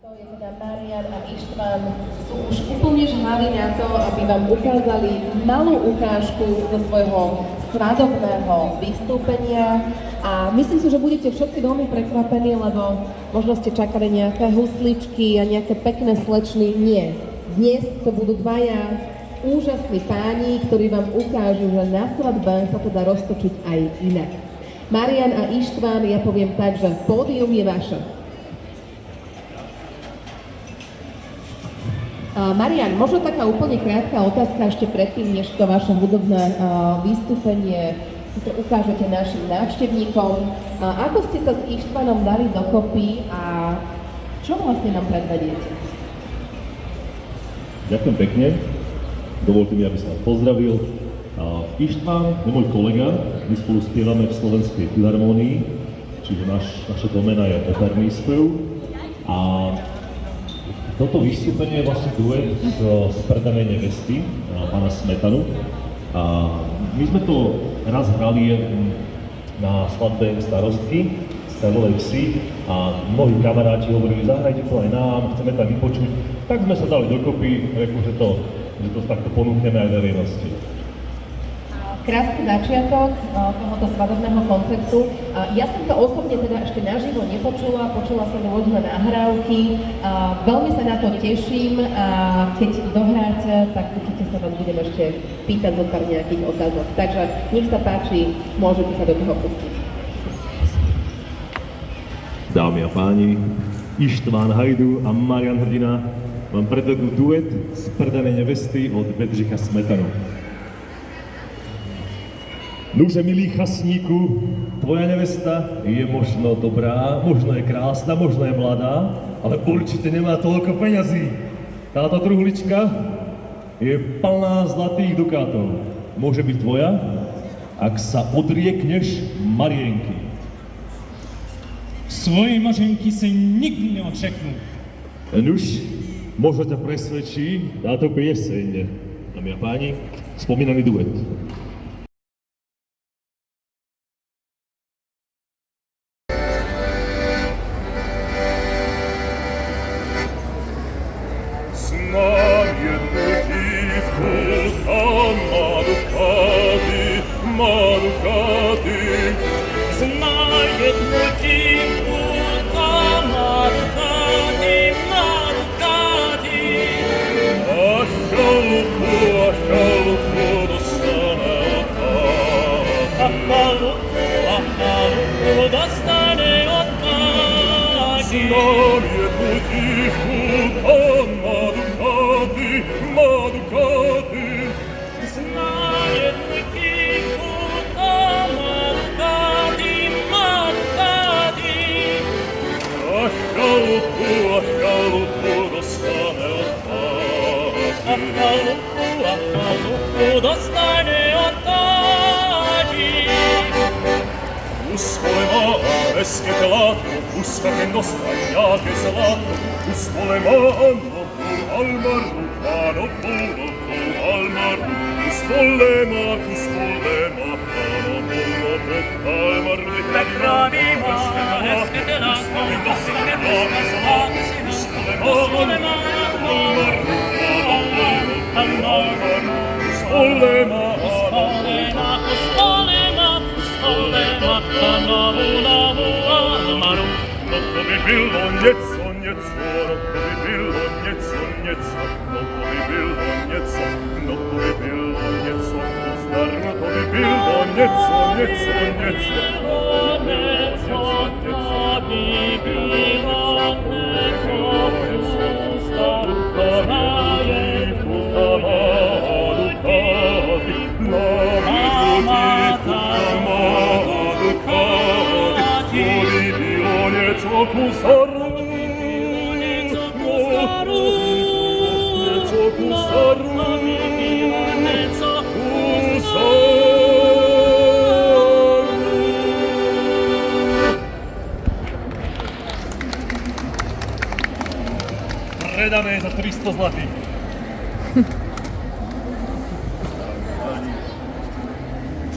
To je teda Marian a Ištván, sú už úplne žhaví na to, aby vám ukázali malú ukážku zo svojho svadobného vystúpenia a myslím si, že budete všetci veľmi prekvapení, lebo možno ste čakali nejaké husličky a nejaké pekné slečny. Nie. Dnes to budú dvaja úžasní páni, ktorí vám ukážu, že na svadbe sa to dá roztočiť aj inak. Marian a Ištván, ja poviem tak, že pódium je vaše. Marian, možno taká úplne krátka otázka ešte predtým, než to vaše hudobné vystúpenie si to ukážete našim návštevníkom. Ako ste sa s Ištvanom dali dokopy a čo vlastne nám predvediete? Ďakujem pekne. Dovolte mi, aby som vás pozdravil. Ištván je môj kolega, my spolu spievame v Slovenskej filharmónii, čiže naša domena je operný spev. A toto vystúpenie je vlastne duet z Predanej nevesty, pána Smetanu. A my sme to raz hrali na svadbe starostky z Karlovej Vsi a mnohí kamaráti hovorili, zahrajte to aj nám, chceme tam vypočuť. Tak sme sa dali dokopy, že to takto ponúkneme aj verejnosti. Krásny začiatok tohoto svadobného koncertu. Ja som to osobne teda ešte naživo nepočula, počula som rôzne nahrávky. Veľmi sa na to teším a keď dohráte, tak určite sa vám budem ešte pýtať zo pár nejakých otázok. Takže nech sa páči, môžete sa do toho pustiť. Dámy a páni, Ištván Hajdu a Marian Hrdina vám predvedú duet z Predanej nevesty od Bedřicha Smetanu. Nuže, milý chasníku, tvoja nevesta je možno dobrá, možno je krásna, možno je mladá, ale určite nemá toľko peňazí. Táto truhlička je plná zlatých dukátov. Môže byť tvoja, ak sa odriekneš Marienky. Svojej Mařenky se nikdy neodřeknu. Nuž, možno ťa presvedčí táto pieseň. Dámy a páni, spomínaný duet. Знаю jednu dívku, tam má Ducati. Znаю jednu dívku, tam má Ducati. A chalupu dostane od táty. A chalupu dostane od táty. Znám jednu dívku, tam má Ducati. Znám jednu dívku, tam má Ducati. A chalupu dostane od táty. A chalupu dostane od táty. Uspole má hezké klátko, uska che nostalgia che zlato. Uspole má almaru, almaru. Uspole má almaru, tak pravima, hezké klátko, uska che zlato. Uspole má almaru, uspole má to by bylo něco, no to by bylo něco, no to by bylo něco, zdarno to by bylo něco, Predané za 300 zlatých.